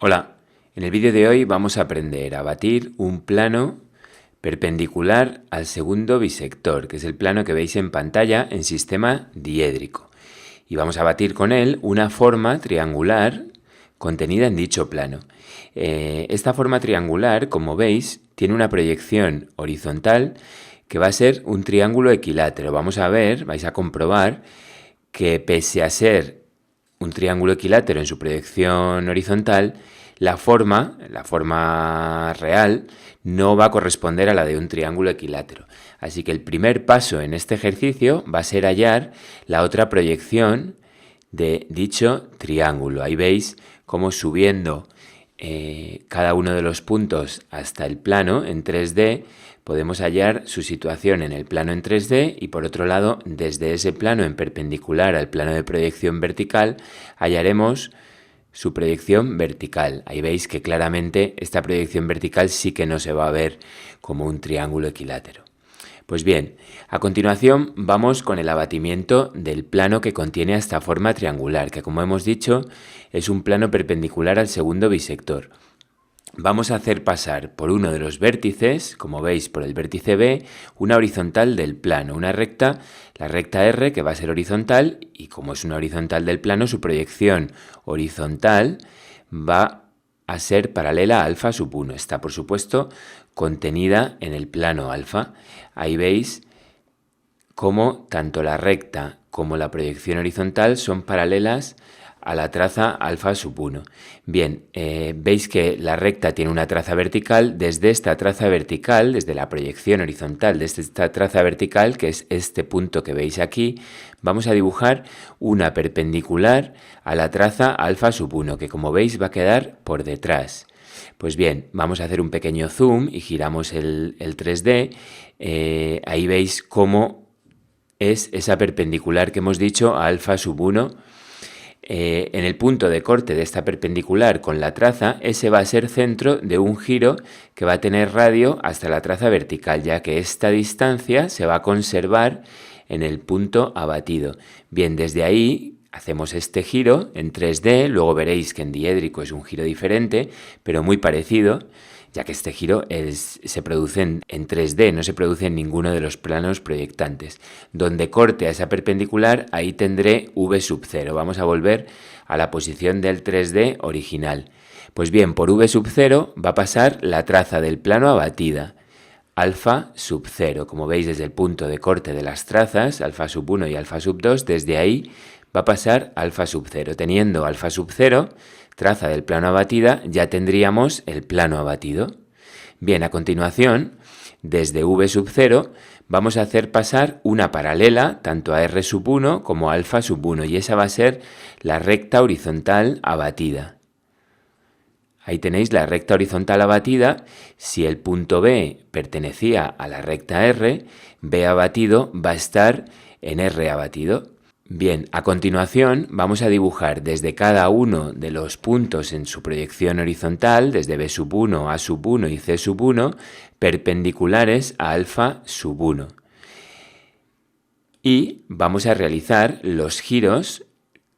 Hola, en el vídeo de hoy vamos a aprender a batir un plano perpendicular al segundo bisector, que es el plano que veis en pantalla en sistema diédrico. Y vamos a batir con él una forma triangular contenida en dicho plano. Esta forma triangular, como veis, tiene una proyección horizontal que va a ser un triángulo equilátero. Vamos a ver, vais a comprobar que pese a ser un triángulo equilátero en su proyección horizontal, la forma real, no va a corresponder a la de un triángulo equilátero. Así que el primer paso en este ejercicio va a ser hallar la otra proyección de dicho triángulo. Ahí veis cómo subiendo cada uno de los puntos hasta el plano en 3D, podemos hallar su situación en el plano en 3D y por otro lado, desde ese plano en perpendicular al plano de proyección vertical, hallaremos su proyección vertical. Ahí veis que claramente esta proyección vertical sí que no se va a ver como un triángulo equilátero. Pues bien, a continuación vamos con el abatimiento del plano que contiene esta forma triangular, que como hemos dicho es un plano perpendicular al segundo bisector. Vamos a hacer pasar por uno de los vértices, como veis por el vértice B, una horizontal del plano, una recta, la recta R, que va a ser horizontal, y como es una horizontal del plano, su proyección horizontal va a ser paralela a alfa sub 1. Está, por supuesto, contenida en el plano alfa. Ahí veis cómo tanto la recta como la proyección horizontal son paralelas a la traza alfa sub 1. Bien, veis que la recta tiene una traza vertical. Desde esta traza vertical, desde la proyección horizontal de esta traza vertical, que es este punto que veis aquí, vamos a dibujar una perpendicular a la traza alfa sub 1, que como veis va a quedar por detrás. Pues bien, vamos a hacer un pequeño zoom y giramos el 3D. Ahí veis cómo es esa perpendicular que hemos dicho a alfa sub 1. En el punto de corte de esta perpendicular con la traza, ese va a ser centro de un giro que va a tener radio hasta la traza vertical, ya que esta distancia se va a conservar en el punto abatido. Bien, desde ahí hacemos este giro en 3D, luego veréis que en diédrico es un giro diferente, pero muy parecido, ya que este giro se produce en 3D, no se produce en ninguno de los planos proyectantes. Donde corte a esa perpendicular, ahí tendré V sub 0. Vamos a volver a la posición del 3D original. Pues bien, por V sub 0 va a pasar la traza del plano abatida, alfa sub 0. Como veis desde el punto de corte de las trazas, alfa sub 1 y alfa sub 2, desde ahí va a pasar alfa sub 0. Teniendo alfa sub 0, traza del plano abatida, ya tendríamos el plano abatido. Bien, a continuación, desde V sub 0, vamos a hacer pasar una paralela tanto a R sub 1 como a alfa sub 1, y esa va a ser la recta horizontal abatida. Ahí tenéis la recta horizontal abatida. Si el punto B pertenecía a la recta R, B abatido va a estar en R abatido. Bien, a continuación vamos a dibujar desde cada uno de los puntos en su proyección horizontal, desde B sub 1, A sub 1 y C sub 1, perpendiculares a alfa sub 1. Y vamos a realizar los giros,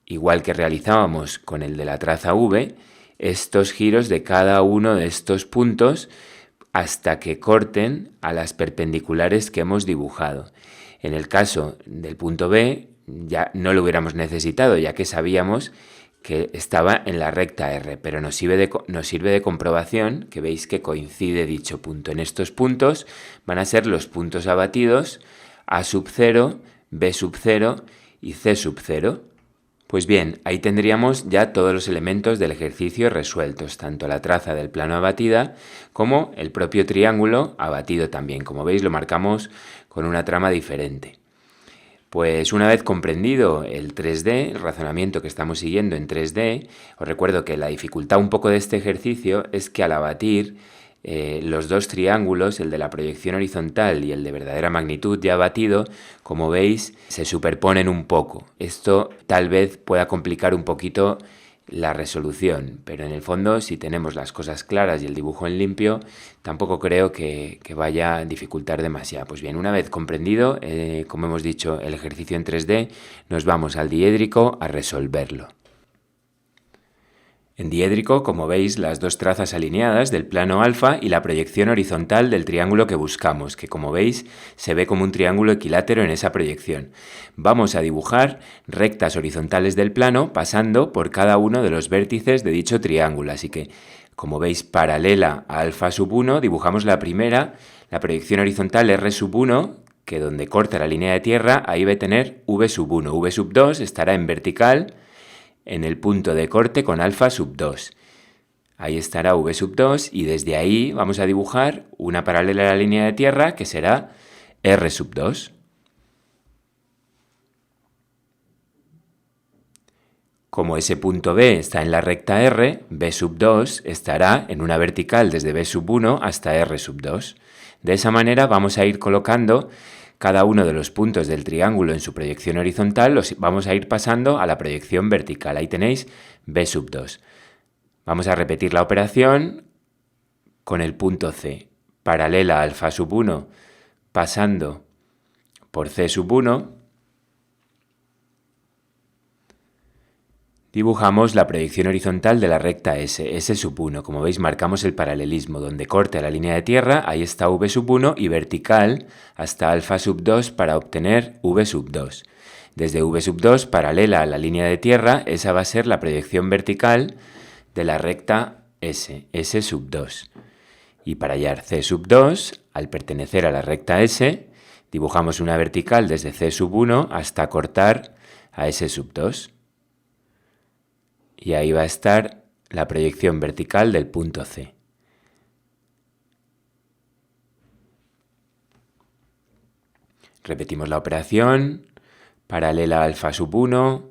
igual que realizábamos con el de la traza V, estos giros de cada uno de estos puntos hasta que corten a las perpendiculares que hemos dibujado. En el caso del punto B, ya no lo hubiéramos necesitado, ya que sabíamos que estaba en la recta R, pero nos sirve de comprobación que veis que coincide dicho punto. En estos puntos van a ser los puntos abatidos A sub 0, B sub 0 y C sub 0. Pues bien, ahí tendríamos ya todos los elementos del ejercicio resueltos, tanto la traza del plano abatida como el propio triángulo abatido también. Como veis, lo marcamos con una trama diferente. Pues una vez comprendido el 3D, el razonamiento que estamos siguiendo en 3D, os recuerdo que la dificultad un poco de este ejercicio es que al abatir los dos triángulos, el de la proyección horizontal y el de verdadera magnitud ya abatido, como veis, se superponen un poco. Esto tal vez pueda complicar un poquito la resolución, pero en el fondo, si tenemos las cosas claras y el dibujo en limpio, tampoco creo que vaya a dificultar demasiado. Pues bien, una vez comprendido, como hemos dicho, el ejercicio en 3D, nos vamos al diédrico a resolverlo. En diédrico, como veis, las dos trazas alineadas del plano alfa y la proyección horizontal del triángulo que buscamos, que como veis se ve como un triángulo equilátero en esa proyección. Vamos a dibujar rectas horizontales del plano pasando por cada uno de los vértices de dicho triángulo, así que como veis paralela a alfa sub 1 dibujamos la primera, la proyección horizontal R sub 1, que donde corta la línea de tierra ahí va a tener V sub 1, V sub 2 estará en vertical en el punto de corte con alfa sub 2. Ahí estará V sub 2 y desde ahí vamos a dibujar una paralela a la línea de tierra que será R sub 2. Como ese punto B está en la recta R, B sub 2 estará en una vertical desde B sub 1 hasta R sub 2. De esa manera vamos a ir colocando cada uno de los puntos del triángulo en su proyección horizontal, los vamos a ir pasando a la proyección vertical. Ahí tenéis B sub 2. Vamos a repetir la operación con el punto C. Paralela a alfa sub 1 pasando por C sub 1. Dibujamos la proyección horizontal de la recta S, S sub 1. Como veis marcamos el paralelismo. Donde corte la línea de tierra, ahí está V sub 1 y vertical hasta alfa sub 2 para obtener V sub 2. Desde V sub 2, paralela a la línea de tierra, esa va a ser la proyección vertical de la recta S, S sub 2. Y para hallar C sub 2, al pertenecer a la recta S, dibujamos una vertical desde C sub 1 hasta cortar a S sub 2. Y ahí va a estar la proyección vertical del punto C. Repetimos la operación, paralela a alfa sub 1,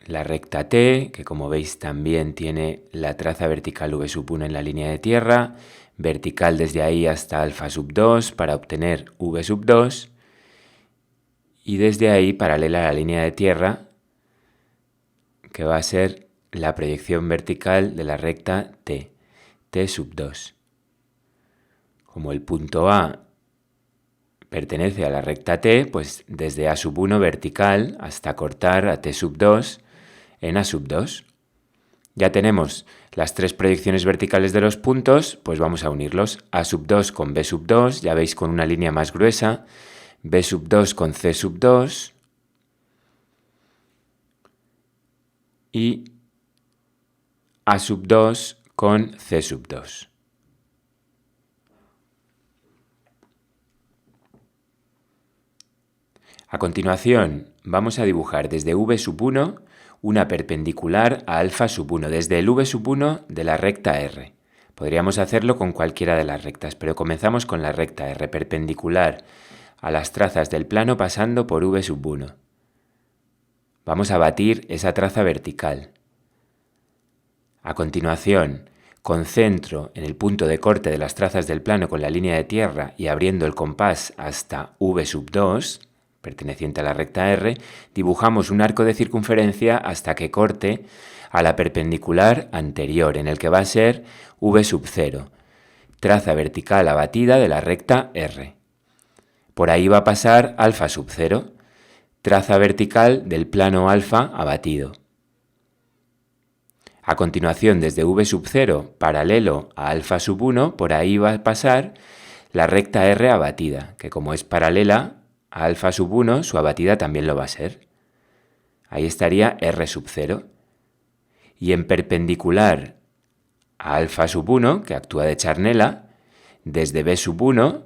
la recta T, que como veis también tiene la traza vertical V sub 1 en la línea de tierra, vertical desde ahí hasta alfa sub 2 para obtener V sub 2 y desde ahí paralela a la línea de tierra que va a ser la proyección vertical de la recta T, T sub 2. Como el punto A pertenece a la recta T, pues desde A sub 1 vertical hasta cortar a T sub 2 en A sub 2. Ya tenemos las tres proyecciones verticales de los puntos, pues vamos a unirlos. A sub 2 con B sub 2, ya veis con una línea más gruesa. B sub 2 con C sub 2. Y A sub 2 con C sub 2. A continuación, vamos a dibujar desde V sub 1 una perpendicular a alfa sub 1, desde el V sub 1 de la recta R. Podríamos hacerlo con cualquiera de las rectas, pero comenzamos con la recta R, perpendicular a las trazas del plano pasando por V sub 1. Vamos a batir esa traza vertical. A continuación, concentro en el punto de corte de las trazas del plano con la línea de tierra y abriendo el compás hasta V sub 2, perteneciente a la recta R, dibujamos un arco de circunferencia hasta que corte a la perpendicular anterior, en el que va a ser V sub 0, traza vertical abatida de la recta R. Por ahí va a pasar alfa sub 0, traza vertical del plano alfa abatido. A continuación, desde V sub 0, paralelo a alfa sub 1, por ahí va a pasar la recta R abatida, que como es paralela a alfa sub 1, su abatida también lo va a ser. Ahí estaría R sub 0. Y en perpendicular a alfa sub 1, que actúa de charnela, desde B sub 1,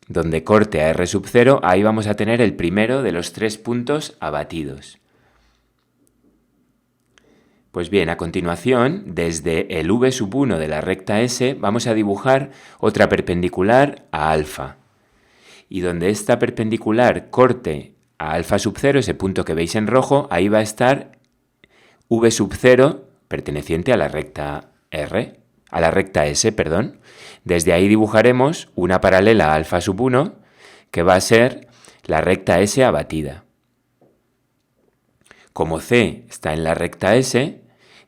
donde corte a R sub 0, ahí vamos a tener el primero de los tres puntos abatidos. Pues bien, a continuación, desde el V sub 1 de la recta S, vamos a dibujar otra perpendicular a alfa. Y donde esta perpendicular corte a alfa sub 0, ese punto que veis en rojo, ahí va a estar V sub 0, perteneciente a la recta R, a la recta S, perdón. Desde ahí dibujaremos una paralela a alfa sub 1, que va a ser la recta S abatida. Como C está en la recta S,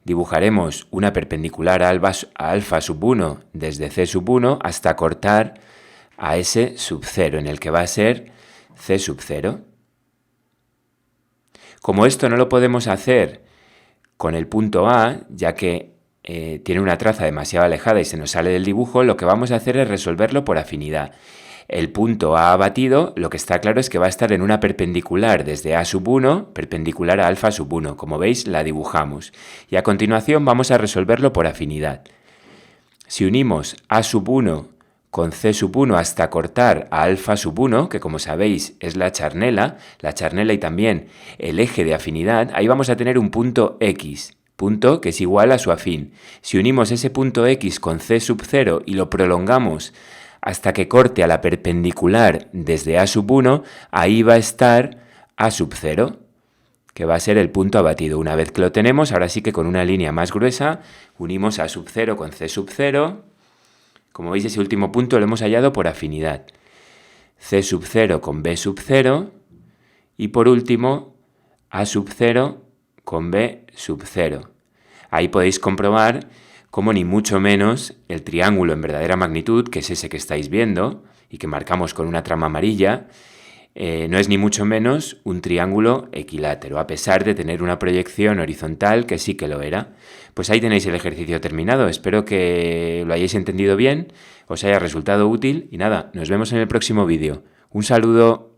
dibujaremos una perpendicular a alfa sub 1 desde C sub 1 hasta cortar a S sub 0, en el que va a ser C sub 0. Como esto no lo podemos hacer con el punto A, ya que tiene una traza demasiado alejada y se nos sale del dibujo, lo que vamos a hacer es resolverlo por afinidad. El punto A batido, lo que está claro es que va a estar en una perpendicular desde A sub 1, perpendicular a alfa sub 1. Como veis, la dibujamos. Y a continuación vamos a resolverlo por afinidad. Si unimos A sub 1 con C sub 1 hasta cortar a alfa sub 1, que como sabéis es la charnela y también el eje de afinidad, ahí vamos a tener un punto X, punto que es igual a su afín. Si unimos ese punto X con C sub 0 y lo prolongamos hasta que corte a la perpendicular desde A sub 1, ahí va a estar A sub 0, que va a ser el punto abatido. Una vez que lo tenemos, ahora sí que con una línea más gruesa, unimos A sub 0 con C sub 0. Como veis, ese último punto lo hemos hallado por afinidad. C sub 0 con B sub 0. Y por último, A sub 0 con B sub 0. Ahí podéis comprobar cómo ni mucho menos el triángulo en verdadera magnitud, que es ese que estáis viendo y que marcamos con una trama amarilla, no es ni mucho menos un triángulo equilátero, a pesar de tener una proyección horizontal que sí que lo era. Pues ahí tenéis el ejercicio terminado. Espero que lo hayáis entendido bien, os haya resultado útil y nada, nos vemos en el próximo vídeo. Un saludo.